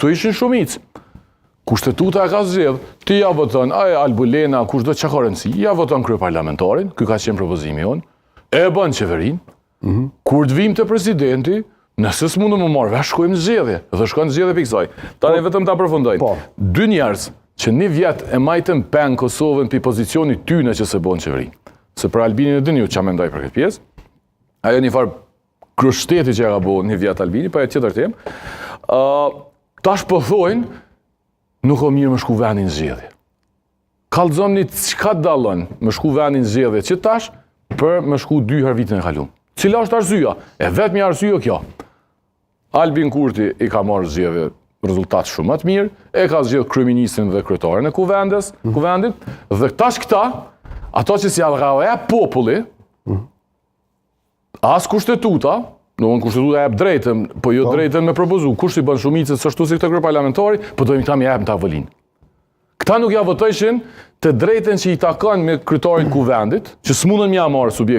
Këto ishin shumicë. Kushtetuta e ka zgjedh, ti ja voton, Albulena, kushdo çka ka rëndësi, ja voton kryeparlamentarin, ky ka qenë propozimi jon, e bën qeverinë. Kur të vim te presidenti, nëse s'mundu më marrë vesh, shkojmë në zgjedhje, dhe shkojnë në zgjedhje pikë kësaj. Tani vetëm ta përfundojnë. Dy njerëz që një vjet e majtën peng Kosovën pi pozicionit tyne që se bën qeveri. Se për Albinin e dini ju ç'a mendoj për këtë pjesë. Ajo një farë kryeштeti që ka bën një vjet Albini, pa e tjetër temë. Tash po thojnë, nuk o mirë më shku vendin në zgjedhje. Kallëzoni çka dallon më shku vendin në zgjedhje që tash për më shku 2 herë vitin e kaluar. Cila është arsyeja? E vetmja arsye kjo. Albin Kurti i ka marrë zgjedhje rezultat shumë më të mirë, e ka zgjedh kryeministrin dhe kryetarin e kuvendit, dhe tash këta, ato që si e populli, as kushtetuta, kushtetuta jep drejtën, po jo drejtën me propozu, kush i bën shumicën s'ashtu si këtë kryeparlamentari, po dojmë këta më japin tavolinë. Këta nuk ja votojshin të drejtën që i takon me kryetarin kuvendit, që s'mundën më marrë subjekt